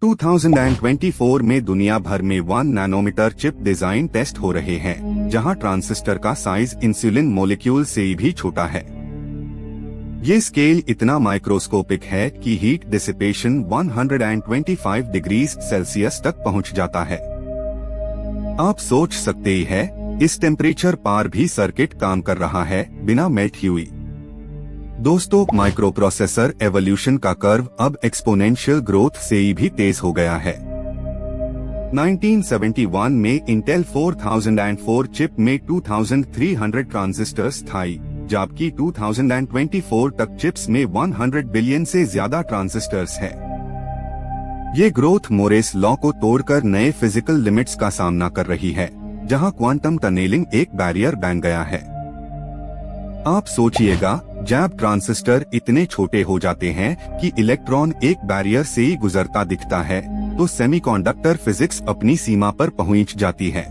2024 में दुनिया भर में 1 नैनोमीटर चिप डिजाइन टेस्ट हो रहे हैं, जहां ट्रांजिस्टर का साइज इंसुलिन मॉलिक्यूल से भी छोटा है। ये स्केल इतना माइक्रोस्कोपिक है कि हीट डिसिपेशन 125 डिग्री सेल्सियस तक पहुंच जाता है। आप सोच सकते ही है, इस टेम्परेचर पर भी सर्किट काम कर रहा है बिना मेल्ट हुई। दोस्तों, माइक्रोप्रोसेसर एवोल्यूशन का कर्व अब एक्सपोनेंशियल ग्रोथ से भी तेज हो गया है। 1971 में इंटेल 4004 चिप में 2300 ट्रांजिस्टर्स था, जबकि 2024 तक चिप्स में 100 बिलियन से ज्यादा ट्रांजिस्टर्स है। ये ग्रोथ मोरेस लॉ को तोड़कर नए फिजिकल लिमिट्स का सामना कर रही है, जहां क्वांटम टनलिंग एक बैरियर बन गया है। आप सोचिएगा, जब ट्रांजिस्टर इतने छोटे हो जाते हैं कि इलेक्ट्रॉन एक बैरियर से ही गुजरता दिखता है, तो सेमीकंडक्टर फिजिक्स अपनी सीमा पर पहुंच जाती है।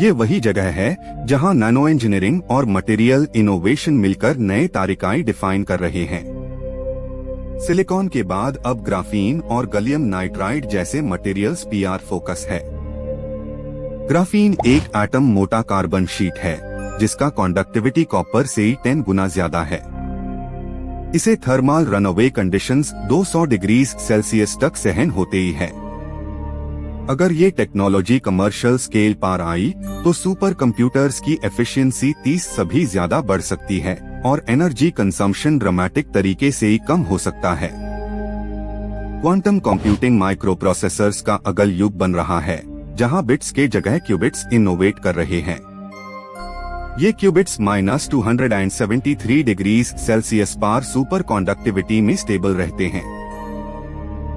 ये वही जगह है जहां नैनो इंजीनियरिंग और मटेरियल इनोवेशन मिलकर नए तारिकाएं डिफाइन कर रहे हैं। सिलिकॉन के बाद अब ग्राफीन और गैलियम नाइट्राइड जैसे मटेरियल्स पीआर फोकस है। ग्राफीन एक एटम मोटा कार्बन शीट है, जिसका कंडक्टिविटी कॉपर से 10 गुना ज्यादा है। इसे thermal runaway conditions 200 degree Celsius तक सहन होते ही है। अगर ये टेक्नोलॉजी कमर्शियल स्केल पर आई, तो सुपर कंप्यूटर्स की एफिशिएंसी 30 से ज्यादा बढ़ सकती है और एनर्जी कंजम्पशन ड्रामेटिक तरीके से ही कम हो सकता है। क्वांटम कंप्यूटिंग माइक्रोप्रोसेसर्स का अगल युग बन रहा है, जहां बिट्स के जगह क्यूबिट्स इनोवेट कर रहे हैं। ये क्यूबिट्स -273 डिग्री सेल्सियस पर सुपर कंडक्टिविटी में स्टेबल रहते हैं।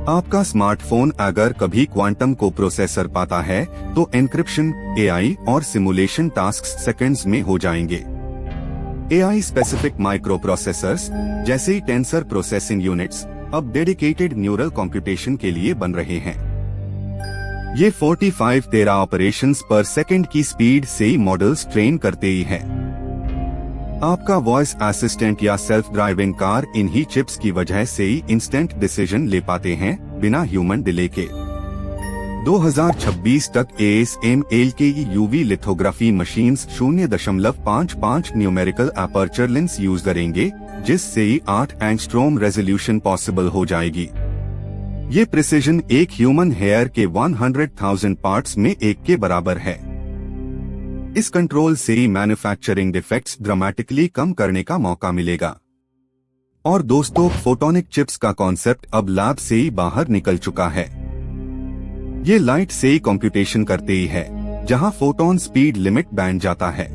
आपका स्मार्टफोन अगर कभी क्वांटम को प्रोसेसर पाता है, तो एन्क्रिप्शन, एआई और सिमुलेशन टास्क्स सेकंड्स में हो जाएंगे। एआई स्पेसिफिक माइक्रोप्रोसेसर्स जैसे टेंसर प्रोसेसिंग यूनिट्स अब डेडिकेटेड न्यूरल कंप्यूटेशन के लिए बन रहे हैं। ये 45 टेरा ऑपरेशंस पर सेकंड की स्पीड से ही मॉडल्स ट्रेन करते ही है। आपका वॉइस असिस्टेंट या सेल्फ ड्राइविंग कार इन्हीं चिप्स की वजह से ही इंस्टेंट डिसीजन ले पाते हैं, बिना ह्यूमन डिले के। 2026 तक ASML के UV lithography machines 0.55 numerical aperture lens use करेंगे, जिससे 8 एंगस्ट्रॉम रेजोल्यूशन पॉसिबल हो जाएगी। ये प्रिसिजन एक ह्यूमन हेयर के 100,000 पार्ट्स में एक के बराबर है। इस कंट्रोल से ही मैन्युफैक्चरिंग डिफेक्ट्स ड्रामेटिकली कम करने का मौका मिलेगा। और दोस्तों, फोटोनिक चिप्स का कॉन्सेप्ट अब लैब से ही बाहर निकल चुका है। ये लाइट से ही कंप्यूटेशन करते ही है, जहां फोटोन स्पीड लिमिट बन जाता है।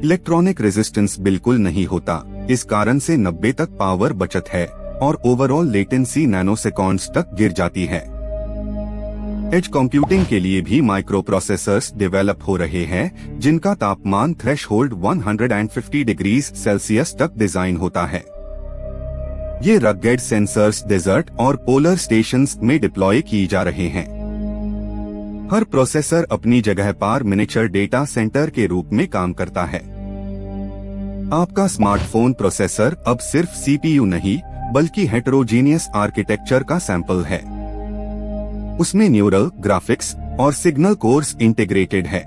इलेक्ट्रॉनिक रेजिस्टेंस बिल्कुल नहीं होता, इस कारण से 90 तक पावर बचत है और ओवरऑल लेटेंसी नैनोसेकंड्स तक गिर जाती है। एज कंप्यूटिंग के लिए भी माइक्रोप्रोसेसर्स डेवलप हो रहे हैं, जिनका तापमान थ्रेशहोल्ड 150 डिग्री सेल्सियस तक डिजाइन होता है। ये रगेड सेंसर्स डेजर्ट और पोलर स्टेशंस में डिप्लॉय की जा रहे हैं। हर प्रोसेसर अपनी जगह पर मिनिएचर डेटा सेंटर के रूप में काम करता है। आपका स्मार्टफोन प्रोसेसर अब सिर्फ CPU नहीं, बल्कि हेटेरोजीनियस आर्किटेक्चर का सैंपल है। उसमें न्यूरल, ग्राफिक्स और सिग्नल कोर्स इंटीग्रेटेड है।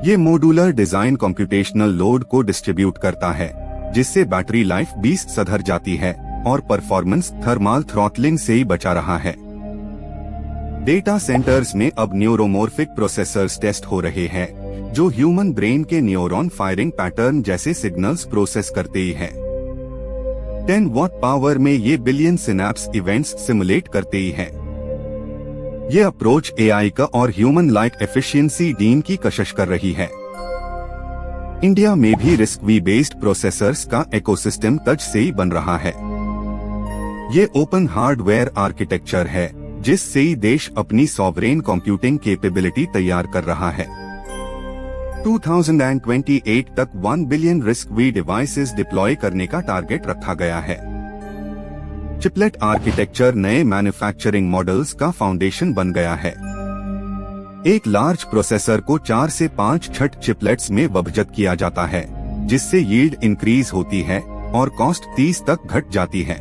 ये मॉड्यूलर डिजाइन कंप्यूटेशनल लोड को डिस्ट्रीब्यूट करता है, जिससे बैटरी लाइफ 20 सुधर जाती है और परफॉर्मेंस थर्मल थ्रॉटलिंग से ही बचा रहा है। डेटा सेंटर्स में अब न्यूरोमॉर्फिक प्रोसेसर्स टेस्ट हो रहे हैं, जो ह्यूमन ब्रेन के न्यूरॉन फायरिंग पैटर्न जैसे सिग्नल्स प्रोसेस करते ही है। 10 वॉट पावर में ये बिलियन सिनैप्स इवेंट्स सिमुलेट करते ही है। ये अप्रोच एआई का और ह्यूमन लाइक एफिशिएंसी डीन की कशिश कर रही है। इंडिया में भी रिस्क-वी बेस्ड प्रोसेसर्स का इकोसिस्टम तज से ही बन रहा है। ये ओपन हार्डवेयर आर्किटेक्चर है, जिससे ही देश अपनी सॉवरेन कंप्यूटिंग कैपेबिलिटी तैयार कर रहा है। 2028 तक 1 बिलियन रिस्क-वी डिवाइसेस डिप्लॉय करने का टारगेट रखा गया है। चिपलेट आर्किटेक्चर नए मैन्युफैक्चरिंग मॉडल्स का फाउंडेशन बन गया है। एक लार्ज प्रोसेसर को 4 से 5 छठ चिपलेट्स में विभाजित किया जाता है, जिससे यील्ड इंक्रीज होती है और कॉस्ट 30 तक घट जाती है।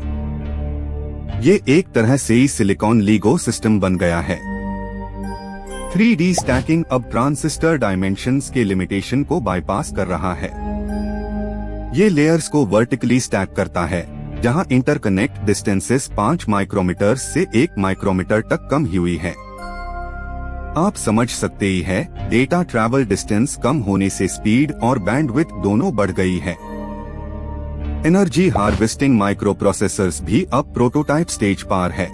ये एक तरह से ही सिलिकॉन लीगो सिस्टम बन गया है। 3D स्टैकिंग अब ट्रांजिस्टर डायमेंशंस के लिमिटेशन को बाईपास कर रहा है। ये लेयर्स को वर्टिकली स्टैक करता है, जहां इंटरकनेक्ट डिस्टेंसेस 5 माइक्रोमीटर से 1 माइक्रोमीटर तक कम हुई है। आप समझ सकते ही है, डेटा ट्रैवल डिस्टेंस कम होने से स्पीड और बैंडविड्थ दोनों बढ़ गई है। एनर्जी हार्वेस्टिंग माइक्रोप्रोसेसर्स भी अब प्रोटोटाइप स्टेज पार है।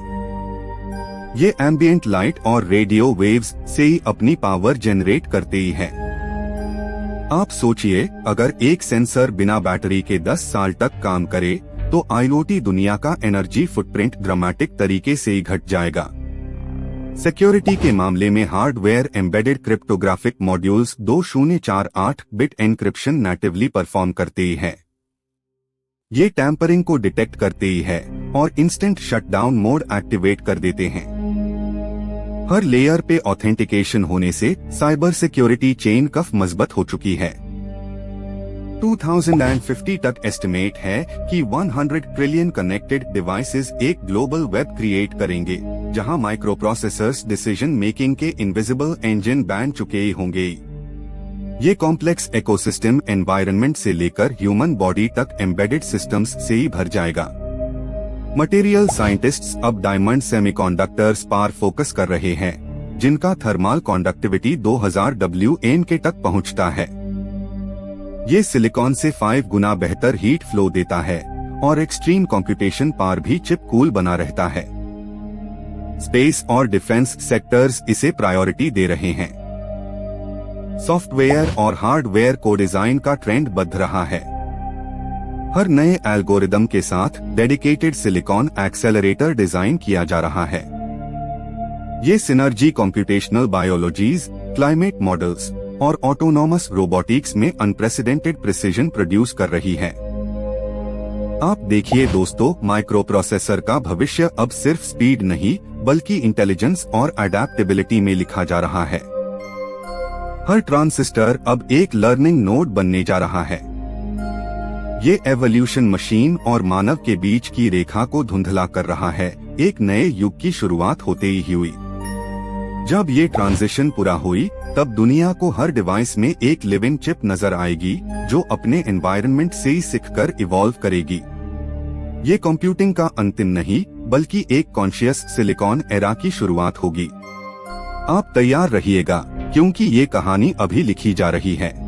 ये एम्बिएंट लाइट और रेडियो वेव्स से ही अपनी पावर जनरेट करते ही है। आप सोचिए, अगर एक सेंसर बिना बैटरी के 10 साल तक काम करे तो IoT दुनिया का एनर्जी फुटप्रिंट ड्रामेटिक तरीके से ही घट जाएगा। सिक्योरिटी के मामले में hardware embedded cryptographic modules 2048 bit encryption natively perform करते ही है। ये टैंपरिंग को डिटेक्ट करते ही है और इंस्टेंट शटडाउन मोड एक्टिवेट कर देते हैं। हर लेयर पे ऑथेंटिकेशन होने से साइबर सिक्योरिटी चेन कफ मजबूत हो चुकी है। 2050 तक एस्टिमेट है कि 100 ट्रिलियन कनेक्टेड डिवाइसेस एक ग्लोबल वेब क्रिएट करेंगे, जहां माइक्रोप्रोसेसर्स डिसीजन मेकिंग के इनविजिबल इंजन बन चुके ही होंगे। ये कॉम्प्लेक्स इकोसिस्टम एनवायरनमेंट से लेकर ह्यूमन बॉडी तक एम्बेडेड सिस्टम्स से ही भर जाएगा। मटेरियल साइंटिस्ट्स अब डायमंड सेमीकंडक्टर्स पर फोकस कर रहे हैं, जिनका थर्मल कंडक्टिविटी 2000 WN तक पहुंचता है। ये सिलिकॉन से 5 गुना बेहतर हीट फ्लो देता है और एक्सट्रीम कंप्यूटेशन पर भी चिप कूल बना रहता है। स्पेस और डिफेंस सेक्टर्स इसे प्रायोरिटी दे रहे हैं। सॉफ्टवेयर और हार्डवेयर को डिजाइन का ट्रेंड बढ़ रहा है। हर नए एल्गोरिदम के साथ डेडिकेटेड सिलिकॉन एक्सेलरेटर डिजाइन किया जा रहा है। ये सिनर्जी कंप्यूटेशनल बायोलॉजीज, क्लाइमेट मॉडल्स और ऑटोनॉमस रोबोटिक्स में अनप्रेसिडेंटेड प्रिसीजन प्रोड्यूस कर रही है। आप देखिए दोस्तों, माइक्रोप्रोसेसर का भविष्य अब सिर्फ स्पीड नहीं बल्कि इंटेलिजेंस और अडेप्टेबिलिटी में लिखा जा रहा है। हर ट्रांजिस्टर अब एक लर्निंग नोड बनने जा रहा है। ये एवोल्यूशन मशीन और मानव के बीच की रेखा को धुंधला कर रहा है। एक नए युग की शुरुआत होते ही हुई। जब ये ट्रांजिशन पूरा हुई, तब दुनिया को हर डिवाइस में एक लिविंग चिप नजर आएगी, जो अपने एनवायरनमेंट से ही सीखकर इवॉल्व करेगी। ये कंप्यूटिंग का अंतिम नहीं बल्कि एक कॉन्शियस सिलिकॉन एरा की शुरुआत होगी। आप तैयार रहिएगा, क्योंकि ये कहानी अभी लिखी जा रही है।